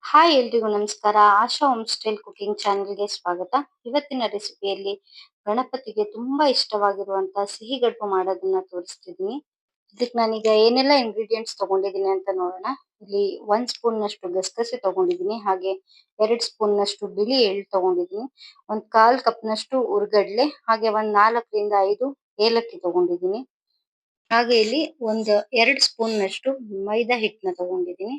Hi ಎಲ್ರಿಗೂ ನಮಸ್ಕಾರ. ಆಶಾ home style cooking ಚಾನೆಲ್‌ಗೆ ಸ್ವಾಗತ. ಇವತ್ತಿನ ರೆಸಿಪಿಯಲ್ಲಿ ಗಣಪತಿಗೆ ತುಂಬಾ ಇಷ್ಟವಾಗಿರುವಂತ ಸಿಹಿ ಗಡ್ಬು ಮಾಡೋದನ್ನ ತೋರಿಸ್ತಿದ್ದೀನಿ. ಇದಕ್ಕೆ ನಾನೀಗ ಏನೆಲ್ಲ ಇಂಗ್ರೀಡಿಯೆಂಟ್ಸ್ ತಗೊಂಡಿದ್ದೀನಿ ಅಂತ ನೋಡೋಣ. ಇಲ್ಲಿ 1 ಸ್ಪೂನ್‌ನಷ್ಟು ಗಸಗಸೆ ತಗೊಂಡಿದ್ದೀನಿ. ಹಾಗೆ 2 ಸ್ಪೂನ್‌ನಷ್ಟು ಬಿಳಿ ಎಳ್ಳು ತಗೊಂಡಿದ್ದೀನಿ. 1/4 ಕಪ್‌ನಷ್ಟು ಹುರ್ಗಡ್ಲೆ, ಹಾಗೆ ಒಂದು 4 ರಿಂದ 5 ಏಲಕ್ಕಿ ತಗೊಂಡಿದ್ದೀನಿ. ಹಾಗೆ ಇಲ್ಲಿ ಒಂದು 2 ಸ್ಪೂನ್‌ನಷ್ಟು ಮೈದಾ ಹಿಟ್ಟನ್ನ ತಗೊಂಡಿದ್ದೀನಿ.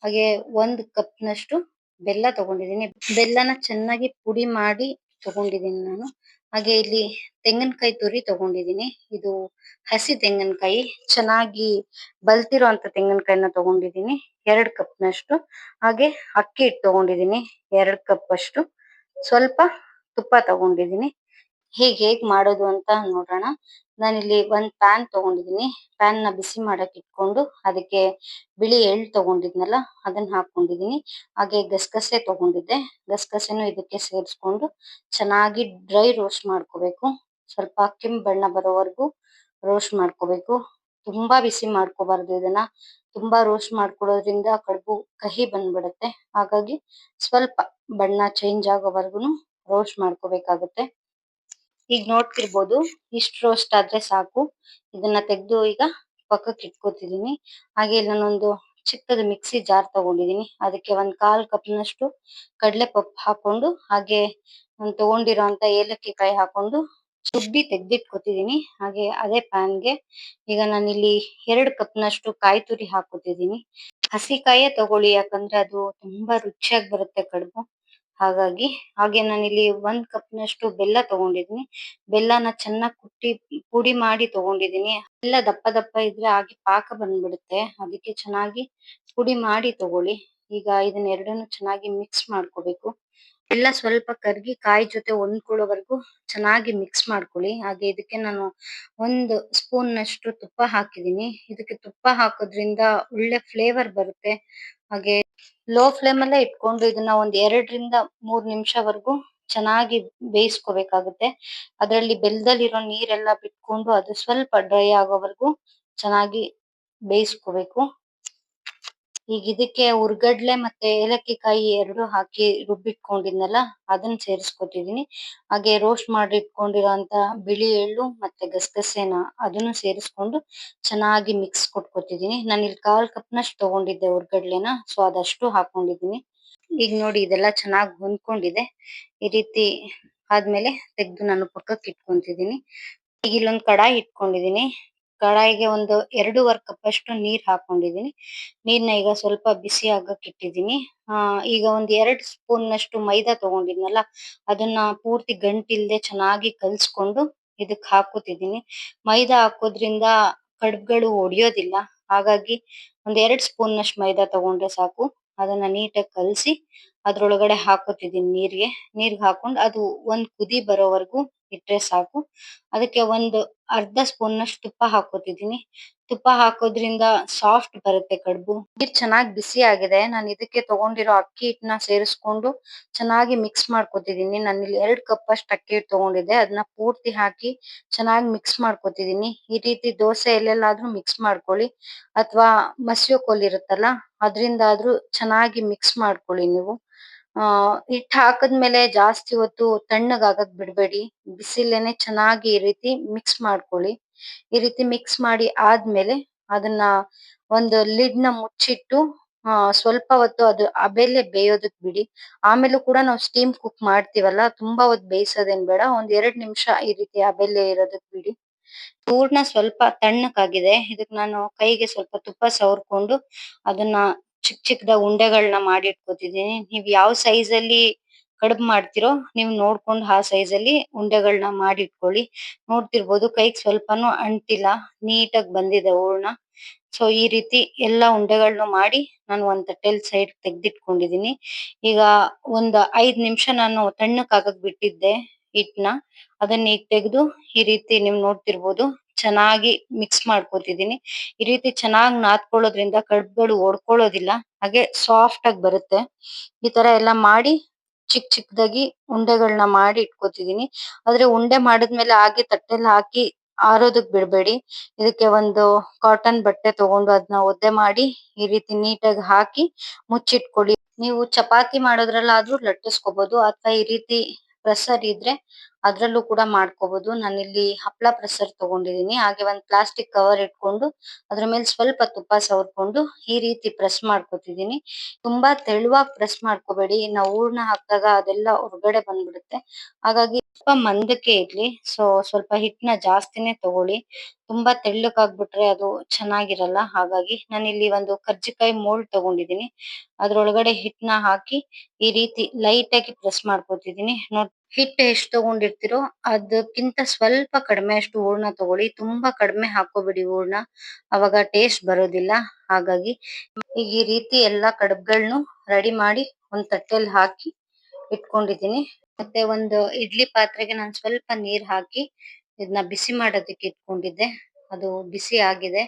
ಹಾಗೆ 1 ಕಪ್‌ನಷ್ಟು ಬೆಲ್ಲ ತಗೊಂಡಿದ್ದೀನಿ. ಬೆಲ್ಲನ ಚೆನ್ನಾಗಿ ಪುಡಿ ಮಾಡಿ ತಗೊಂಡಿದ್ದೀನಿ ನಾನು. ಹಾಗೆ ಇಲ್ಲಿ ತೆಂಗಿನಕಾಯಿ ತುರಿ ತಗೊಂಡಿದ್ದೀನಿ. ಇದು ಹಸಿ ತೆಂಗಿನಕಾಯಿ, ಚೆನ್ನಾಗಿ ಬಲ್ತಿರೋಂಥ ತೆಂಗಿನಕಾಯಿನ ತಗೊಂಡಿದ್ದೀನಿ. 2 ಕಪ್‌ನಷ್ಟು. ಹಾಗೆ ಅಕ್ಕಿ ಹಿಟ್ಟು ತಗೊಂಡಿದ್ದೀನಿ 2 ಕಪ್ ಅಷ್ಟು. ಸ್ವಲ್ಪ ತುಪ್ಪ ತಗೊಂಡಿದ್ದೀನಿ. ಹೇಗ್ ಮಾಡೋದು ಅಂತ ನೋಡೋಣ. ನಾನಿಲ್ಲಿ ಒಂದ್ ಪ್ಯಾನ್ ತಗೊಂಡಿದ್ದೀನಿ. ಪ್ಯಾನ್‌ನ ಬಿಸಿ ಮಾಡಕ್ ಇಟ್ಕೊಂಡು ಅದಕ್ಕೆ ಬಿಳಿ ಎಳ್ಳು ತಗೊಂಡಿದ್ನಲ್ಲ ಅದನ್ನ ಹಾಕೊಂಡಿದ್ದೀನಿ. ಹಾಗೆ ಗಸಗಸೆ ತಗೊಂಡಿದ್ದೆ. ಗಸಗಸೆನೂ ಇದಕ್ಕೆ ಸೇರಿಸ್ಕೊಂಡು ಚೆನ್ನಾಗಿ ಡ್ರೈ ರೋಸ್ಟ್ ಮಾಡ್ಕೋಬೇಕು. ಸ್ವಲ್ಪ ಕೆಂಪು ಬಣ್ಣ ಬರೋವರೆಗೂ ರೋಸ್ಟ್ ಮಾಡ್ಕೋಬೇಕು. ತುಂಬಾ ಬಿಸಿ ಮಾಡ್ಕೋಬಾರ್ದು ಇದನ್ನ. ತುಂಬಾ ರೋಸ್ಟ್ ಮಾಡ್ಕೊಳ್ಳೋದ್ರಿಂದ ಕಡುಬು ಕಹಿ ಬಂದ್ಬಿಡುತ್ತೆ. ಹಾಗಾಗಿ ಸ್ವಲ್ಪ ಬಣ್ಣ ಚೇಂಜ್ ಆಗೋವರೆಗೂನು ರೋಸ್ಟ್ ಮಾಡ್ಕೋಬೇಕಾಗುತ್ತೆ. ಈಗ ನೋಡ್ತಿರ್ಬೋದು, ಇಷ್ಟು ರೋಸ್ಟ್ ಆದ್ರೆ ಸಾಕು. ಇದನ್ನ ತೆಗೆದು ಈಗ ಪಕ್ಕಕ್ಕೆ ಇಟ್ಕೋತಿದೀನಿ. ಹಾಗೆ ಇಲ್ಲಿ ನಾನೊಂದು ಚಿಕ್ಕದು ಮಿಕ್ಸಿ ಜಾರ್ ತಗೊಂಡಿದೀನಿ. ಅದಕ್ಕೆ 1/4 ಕಪ್‌ನಷ್ಟು ಕಡಲೆಪಪ್ಪು ಹಾಕೊಂಡು, ಹಾಗೆ ನಾನು ತಗೊಂಡಿರೋಂಥ ಏಲಕ್ಕಿ ಕಾಯಿ ಹಾಕೊಂಡು ರುಬ್ಬಿ ತೆಗ್ದಿಟ್ಕೊತಿದೀನಿ. ಹಾಗೆ ಅದೇ ಪ್ಯಾನ್‌ಗೆ ಈಗ ನಾನಿಲ್ಲಿ 2 ಕಪ್‌ನಷ್ಟು ಕಾಯಿ ತುರಿ ಹಾಕೋತಿದೀನಿ. ಹಸಿ ಕಾಯೇ ತಗೊಳ್ಳಿ, ಯಾಕಂದ್ರೆ ಅದು ತುಂಬಾ ರುಚಿಯಾಗಿ ಬರುತ್ತೆ ಕಡುಬು. ಹಾಗಾಗಿ ಹಾಗೆ ನಾನಿಲ್ಲಿ 1 ಕಪ್‌ನಷ್ಟು ಬೆಲ್ಲ ತಗೊಂಡಿದ್ದೀನಿ. ಬೆಲ್ಲನ ಚೆನ್ನಾಗಿ ಕುಟ್ಟಿ ಪುಡಿ ಮಾಡಿ ತಗೊಂಡಿದ್ದೀನಿ. ಬೆಲ್ಲ ದಪ್ಪ ದಪ್ಪ ಇದ್ರೆ ಹಾಗೆ ಪಾಕ ಬಂದ್ಬಿಡುತ್ತೆ. ಅದಕ್ಕೆ ಚೆನ್ನಾಗಿ ಪುಡಿ ಮಾಡಿ ತಗೊಳ್ಳಿ. ಈಗ ಇದನ್ನ ಎರಡನ್ನೂ ಚೆನ್ನಾಗಿ ಮಿಕ್ಸ್ ಮಾಡ್ಕೋಬೇಕು. ಬೆಲ್ಲ ಸ್ವಲ್ಪ ಕರಗಿ ಕಾಯಿ ಜೊತೆ ಹೊಂದ್ಕೊಳ್ಳೋವರೆಗೂ ಚೆನ್ನಾಗಿ ಮಿಕ್ಸ್ ಮಾಡ್ಕೊಳ್ಳಿ. ಹಾಗೆ ಇದಕ್ಕೆ ನಾನು 1 ಸ್ಪೂನ್‌ನಷ್ಟು ತುಪ್ಪ ಹಾಕಿದ್ದೀನಿ. ಇದಕ್ಕೆ ತುಪ್ಪ ಹಾಕೋದ್ರಿಂದ ಒಳ್ಳೆ ಫ್ಲೇವರ್ ಬರುತ್ತೆ. ಹಾಗೆ ಲೋ ಫ್ಲೇಮಲ್ಲೇ ಇಟ್ಕೊಂಡು ಇದನ್ನ ಒಂದ್ 2 ರಿಂದ 3 ನಿಮಿಷವರೆಗೂ ಚೆನ್ನಾಗಿ ಬೇಯಿಸ್ಕೋಬೇಕಾಗುತ್ತೆ. ಅದರಲ್ಲಿ ಬೆಲ್ಲದಲ್ಲಿರೋ ನೀರೆಲ್ಲ ಬಿಟ್ಕೊಂಡು ಅದು ಸ್ವಲ್ಪ ಡ್ರೈ ಆಗೋವರೆಗೂ ಚೆನ್ನಾಗಿ ಬೇಯಿಸ್ಕೋಬೇಕು. ಈಗ ಇದಕ್ಕೆ ಹುರ್ಗಡ್ಲೆ ಮತ್ತೆ ಏಲಕ್ಕಿ ಕಾಯಿ 2 ಹಾಕಿ ರುಬ್ಬಿಟ್ಕೊಂಡಿದ್ನಲ್ಲ ಅದನ್ನ ಸೇರಿಸ್ಕೊತಿದೀನಿ. ಹಾಗೆ ರೋಸ್ಟ್ ಮಾಡಿ ಇಟ್ಕೊಂಡಿರೋಂಥ ಬಿಳಿ ಎಳ್ಳು ಮತ್ತೆ ಗಸಗಸೆನ ಅದನ್ನು ಸೇರಿಸ್ಕೊಂಡು ಚೆನ್ನಾಗಿ ಮಿಕ್ಸ್ ಕೊಟ್ಕೋತಿದೀನಿ. ನಾನಿಲ್ಲಿ 1/4 ಕಪ್‌ನಷ್ಟು ತಗೊಂಡಿದ್ದೆ ಹುರ್ಗಡ್ಲೆನ. ಸೊ ಅದಷ್ಟು ಹಾಕೊಂಡಿದೀನಿ. ಈಗ ನೋಡಿ ಇದೆಲ್ಲ ಚೆನ್ನಾಗಿ ಹೊಂದ್ಕೊಂಡಿದೆ. ಈ ರೀತಿ ಆದ್ಮೇಲೆ ತೆಗೆದು ನಾನು ಪಕ್ಕಕ್ಕೆ ಇಟ್ಕೊಂತಿದೀನಿ. ಈಗ ಇಲ್ಲೊಂದು ಕಡಾಯಿ ಇಟ್ಕೊಂಡಿದೀನಿ. ಕಡಾಯಿಗೆ ಒಂದು 2.5 ಕಪ್ಪಷ್ಟು ನೀರ್ ಹಾಕೊಂಡಿದೀನಿ. ನೀರ್ನ ಈಗ ಸ್ವಲ್ಪ ಬಿಸಿ ಆಗಕ್ ಇಟ್ಟಿದೀನಿ. ಈಗ ಒಂದ್ 2 ಸ್ಪೂನ್‌ನಷ್ಟು ಮೈದಾ ತಗೊಂಡಿದ್ನಲ್ಲ ಅದನ್ನ ಪೂರ್ತಿ ಗಂಟಿಲ್ದೆ ಚೆನ್ನಾಗಿ ಕಲ್ಸ್ಕೊಂಡು ಇದಕ್ ಹಾಕೋತಿದೀನಿ. ಮೈದಾ ಹಾಕೋದ್ರಿಂದ ಕಡುಬುಗಳು ಒಡೆಯೋದಿಲ್ಲ. ಹಾಗಾಗಿ ಒಂದ್ 2 ಸ್ಪೂನ್‌ನಷ್ಟು ಮೈದಾ ತಗೊಂಡ್ರೆ ಸಾಕು. ಅದನ್ನ ನೀಟಾಗಿ ಕಲ್ಸಿ ಅದ್ರೊಳಗಡೆ ಹಾಕೋತಿದೀನಿ ನೀರ್ಗೆ. ನೀರ್ಗ್ ಹಾಕೊಂಡ್ ಅದು ಒಂದ್ ಕುದಿ ಬರೋವರೆಗೂ ಇಟ್ರೆ ಸಾಕು. ಅದಕ್ಕೆ ಒಂದು ಅರ್ಧ ಸ್ಪೂನ್‌ನಷ್ಟು ತುಪ್ಪ ಹಾಕೋತಿದೀನಿ. ತುಪ್ಪ ಹಾಕೋದ್ರಿಂದ ಸಾಫ್ಟ್ ಬರುತ್ತೆ ಕಡುಬು. ನೀರ್ ಚೆನ್ನಾಗಿ ಬಿಸಿ ಆಗಿದೆ. ನಾನು ಇದಕ್ಕೆ ತಗೊಂಡಿರೋ ಅಕ್ಕಿ ಹಿಟ್ಟನ್ನ ಸೇರಿಸ್ಕೊಂಡು ಚೆನ್ನಾಗಿ ಮಿಕ್ಸ್ ಮಾಡ್ಕೊತಿದೀನಿ. ನಾನಿಲ್ಲಿ 2 ಕಪ್ ಅಷ್ಟು ಅಕ್ಕಿ ಹಿಟ್ಟು ತಗೊಂಡಿದ್ದೆ. ಅದನ್ನ ಪೂರ್ತಿ ಹಾಕಿ ಚೆನ್ನಾಗಿ ಮಿಕ್ಸ್ ಮಾಡ್ಕೊತಿದೀನಿ. ಈ ರೀತಿ ದೋಸೆ ಎಲ್ಲೆಲ್ಲಾದ್ರೂ ಮಿಕ್ಸ್ ಮಾಡ್ಕೊಳ್ಳಿ, ಅಥವಾ ಮಸಿಯೋ ಕೋಲ್ ಇರುತ್ತಲ್ಲ ಅದ್ರಿಂದಾದ್ರೂ ಚೆನ್ನಾಗಿ ಮಿಕ್ಸ್ ಮಾಡ್ಕೊಳ್ಳಿ ನೀವು. ಹಿಟ್ಟು ಹಾಕದ್ಮೇಲೆ ಜಾಸ್ತಿ ಹೊತ್ತು ತಣ್ಣಗಾಗಕ್ ಬಿಡ್ಬೇಡಿ. ಬಿಸಿಲೇನೆ ಚೆನ್ನಾಗಿ ಈ ರೀತಿ ಮಿಕ್ಸ್ ಮಾಡ್ಕೊಳ್ಳಿ. ಈ ರೀತಿ ಮಿಕ್ಸ್ ಮಾಡಿ ಆದ್ಮೇಲೆ ಅದನ್ನ ಒಂದು ಲಿಡ್‌ನ ಮುಚ್ಚಿಟ್ಟು ಸ್ವಲ್ಪ ಹೊತ್ತು ಅದು ಹಬೆಲೆ ಬೇಯೋದಕ್ ಬಿಡಿ. ಆಮೇಲೂ ಕೂಡ ನಾವು ಸ್ಟೀಮ್ ಕುಕ್ ಮಾಡ್ತೀವಲ್ಲ, ತುಂಬಾ ಹೊತ್ತು ಬೇಯಿಸೋದೇನ್ ಬೇಡ. ಒಂದ್ 2 ನಿಮಿಷ ಈ ರೀತಿ ಹಬೆಲೆ ಇರೋದಕ್ ಬಿಡಿ. ಹೂರ್ಣ ಸ್ವಲ್ಪ ತಣ್ಣಗಾಗಿದೆ. ಇದಕ್ ನಾನು ಕೈಗೆ ಸ್ವಲ್ಪ ತುಪ್ಪ ಸವರ್ಕೊಂಡು ಅದನ್ನ ಚಿಕ್ಕದಾಗಿ ಉಂಡೆಗಳನ್ನ ಮಾಡಿ ಇಟ್ಕೋತಿದೀನಿ. ನೀವ್ ಯಾವ ಸೈಜಲ್ಲಿ ಕಡುಬು ಮಾಡ್ತಿರೋ ನೀವ್ ನೋಡ್ಕೊಂಡು ಆ ಸೈಜಲ್ಲಿ ಉಂಡೆಗಳನ್ನ ಮಾಡಿ ಇಟ್ಕೊಳ್ಳಿ. ನೋಡ್ತಿರ್ಬೋದು ಕೈಗೆ ಸ್ವಲ್ಪನೂ ಅಂಟಿಲ್ಲ, ನೀಟಾಗಿ ಬಂದಿದೆ ಹೂರ್ಣ. ಸೊ ಈ ರೀತಿ ಎಲ್ಲಾ ಉಂಡೆಗಳನ್ನು ಮಾಡಿ ನಾನು ಒಂದ್ ತಟ್ಟೆಲಿ ಸೈಡ್ ತೆಗ್ದಿಟ್ಕೊಂಡಿದೀನಿ. ಈಗ ಒಂದ್ 5 ನಿಮಿಷ ನಾನು ತಣ್ಣಕ್ಕಾಗಕ್ ಬಿಟ್ಟಿದ್ದೆ ಹಿಟ್ನ. ಅದನ್ನ ಈಗ ತೆಗೆದು ಈ ರೀತಿ ನೀವ್ ನೋಡ್ತಿರ್ಬೋದು ಚೆನ್ನಾಗಿ ಮಿಕ್ಸ್ ಮಾಡ್ಕೊತಿದೀನಿ. ಈ ರೀತಿ ಚೆನ್ನಾಗಿ ನಾದ್ಕೊಳ್ಳೋದ್ರಿಂದ ಕಡುಬುಗಳು ಒಡ್ಕೊಳ್ಳೋದಿಲ್ಲ, ಹಾಗೆ ಸಾಫ್ಟ್ ಆಗಿ ಬರುತ್ತೆ. ಈ ತರ ಎಲ್ಲ ಮಾಡಿ ಚಿಕ್ಕದಾಗಿ ಉಂಡೆಗಳನ್ನ ಮಾಡಿ ಇಟ್ಕೋತಿದೀನಿ. ಆದ್ರೆ ಉಂಡೆ ಮಾಡಿದ್ಮೇಲೆ ಹಾಗೆ ತಟ್ಟೆಲಿ ಹಾಕಿ ಆರೋದಕ್ ಬಿಡ್ಬೇಡಿ. ಇದಕ್ಕೆ ಒಂದು ಕಾಟನ್ ಬಟ್ಟೆ ತಗೊಂಡು ಅದನ್ನ ಒದ್ದೆ ಮಾಡಿ ಈ ರೀತಿ ನೀಟಾಗಿ ಹಾಕಿ ಮುಚ್ಚಿಟ್ಕೊಳ್ಳಿ. ನೀವು ಚಪಾತಿ ಮಾಡೋದ್ರಲ್ಲಾದ್ರೂ ಲಟ್ಟಿಸ್ಕೋಬಹುದು ಅಥವಾ ಈ ರೀತಿ ಪ್ರೆಸರ್ ಇದ್ರೆ ಅದ್ರಲ್ಲೂ ಕೂಡ ಮಾಡ್ಕೋಬಹುದು. ನಾನಿಲ್ಲಿ ಹಪ್ಳ ಪ್ರೆಸರ್ ತಗೊಂಡಿದೀನಿ. ಹಾಗೆ ಒಂದ್ ಪ್ಲಾಸ್ಟಿಕ್ ಕವರ್ ಇಟ್ಕೊಂಡು ಅದ್ರ ಮೇಲೆ ಸ್ವಲ್ಪ ತುಪ್ಪ ಸವರ್ಕೊಂಡು ಈ ರೀತಿ ಪ್ರೆಸ್ ಮಾಡ್ಕೊತಿದೀನಿ. ತುಂಬಾ ತೆಳುವಾಗಿ ಪ್ರೆಸ್ ಮಾಡ್ಕೋಬೇಡಿ. ನಾವು ಹೂರ್ಣ ಹಾಕ್ದಾಗ ಅದೆಲ್ಲ ಹೊರಗಡೆ ಬಂದ್ಬಿಡುತ್ತೆ. ಹಾಗಾಗಿ ಸ್ವಲ್ಪ ಮಂದಕ್ಕೆ ಇರ್ಲಿ. ಸ್ವಲ್ಪ ಹಿಟ್ಟನ್ನ ಜಾಸ್ತಿನೇ ತಗೊಳ್ಳಿ. ತುಂಬಾ ತೆಳ್ಳಗಾಗ್ಬಿಟ್ರೆ ಅದು ಚೆನ್ನಾಗಿರಲ್ಲ. ಹಾಗಾಗಿ ನಾನಿಲ್ಲಿ ಒಂದು ಕರ್ಜಿಕಾಯಿ ಮೋಲ್ಡ್ ತಗೊಂಡಿದೀನಿ. ಅದ್ರೊಳಗಡೆ ಹಿಟ್ಟನ್ನ ಹಾಕಿ ಈ ರೀತಿ ಲೈಟ್ ಆಗಿ ಪ್ರೆಸ್ ಮಾಡ್ಕೊತಿದೀನಿ. ಹಿಟ್ಟು ಎಷ್ಟು ತಗೊಂಡಿರ್ತೀರೋ ಅದಕ್ಕಿಂತ ಸ್ವಲ್ಪ ಕಡಿಮೆ ಅಷ್ಟು ಹೂರ್ಣ ತಗೊಳ್ಳಿ. ತುಂಬಾ ಕಡಿಮೆ ಹಾಕೋಬೇಡಿ ಹೂರ್ಣ. ಅವಾಗ ಟೇಸ್ಟ್ ಬರೋದಿಲ್ಲ. ಹಾಗಾಗಿ ಈಗ ಈ ರೀತಿ ಎಲ್ಲಾ ಕಡುಬ್ಗಳ್ನು ರೆಡಿ ಮಾಡಿ ಒಂದ್ ತಟ್ಟೆಲ್ ಹಾಕಿ ಇಟ್ಕೊಂಡಿದೀನಿ. ಮತ್ತೆ ಒಂದು ಇಡ್ಲಿ ಪಾತ್ರೆಗೆ ನಾನ್ ಸ್ವಲ್ಪ ನೀರ್ ಹಾಕಿ ಇದನ್ನ ಬಿಸಿ ಮಾಡೋದಕ್ಕೆ ಇಟ್ಕೊಂಡಿದ್ದೆ. ಅದು ಬಿಸಿ ಆಗಿದೆ.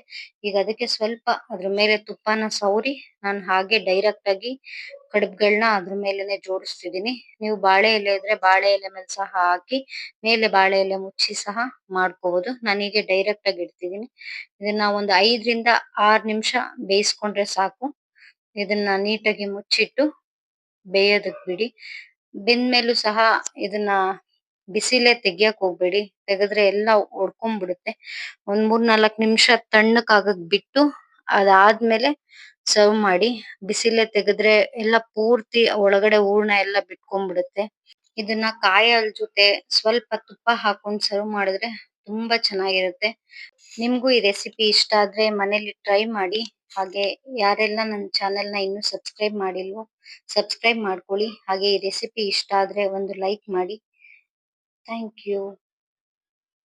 ಈಗ ಅದಕ್ಕೆ ಸ್ವಲ್ಪ ಅದ್ರ ಮೇಲೆ ತುಪ್ಪನ ಸವರಿ ನಾನ್ ಹಾಗೆ ಡೈರೆಕ್ಟ್ ಆಗಿ ಕಡುಬ್ಗಳ್ನ ಅದ್ರ ಮೇಲೆನೆ ಜೋಡಿಸ್ತಿದೀನಿ. ನೀವು ಬಾಳೆ ಎಲೆ ಇದ್ರೆ ಬಾಳೆ ಎಲೆ ಮೇಲೆ ಸಹ ಹಾಕಿ ಮೇಲೆ ಬಾಳೆ ಎಲೆ ಮುಚ್ಚಿ ಸಹ ಮಾಡ್ಕೋಬಹುದು. ನಾನೀಗ ಡೈರೆಕ್ಟ್ ಆಗಿ ಇಡ್ತಿದೀನಿ. ಇದನ್ನ ಒಂದು 5 ರಿಂದ 6 ನಿಮಿಷ ಬೇಯಿಸ್ಕೊಂಡ್ರೆ ಸಾಕು. ಇದನ್ನ ನೀಟಾಗಿ ಮುಚ್ಚಿಟ್ಟು ಬೇಯೋದಕ್ ಬಿಡಿ. ಬೆಂದ್ಮೇಲೂ ಸಹ ಇದನ್ನ ಬಿಸಿಲೇ ತೆಗಿಯಕ್ ಹೋಗ್ಬೇಡಿ. ತೆಗೆದ್ರೆ ಎಲ್ಲ ಒಡ್ಕೊಂಡ್ಬಿಡುತ್ತೆ. ಒಂದ್ 3-4 ನಿಮಿಷ ತಣ್ಣಕ್ಕಾಗಕ್ ಬಿಟ್ಟು ಅದಾದ್ಮೇಲೆ ಸರ್ವ್ ಮಾಡಿ. ಬಿಸಿಲೇ ತೆಗೆದ್ರೆ ಎಲ್ಲ ಪೂರ್ತಿ ಒಳಗಡೆ ಹೂರ್ಣ ಎಲ್ಲ ಬಿಟ್ಕೊಂಡ್ಬಿಡುತ್ತೆ. ಇದನ್ನ ಕಾಯಿ ಹಾಲ್ ಜೊತೆ ಸ್ವಲ್ಪ ತುಪ್ಪ ಹಾಕೊಂಡ್ ಸರ್ವ್ ಮಾಡಿದ್ರೆ ತುಂಬಾ ಚೆನ್ನಾಗಿರುತ್ತೆ. ನಿಮ್ಗೂ ಈ ರೆಸಿಪಿ ಇಷ್ಟ ಆದ್ರೆ ಮನೇಲಿ ಟ್ರೈ ಮಾಡಿ. ಹಾಗೆ ಯಾರೆಲ್ಲ ನನ್ನ ಚಾನೆಲ್ನ ಇನ್ನೂ ಸಬ್ಸ್ಕ್ರೈಬ್ ಮಾಡಿಲ್ವೋ ಸಬ್ಸ್ಕ್ರೈಬ್ ಮಾಡ್ಕೊಳ್ಳಿ. ಹಾಗೆ ಈ ರೆಸಿಪಿ ಇಷ್ಟ ಆದ್ರೆ ಒಂದು ಲೈಕ್ ಮಾಡಿ. Thank you.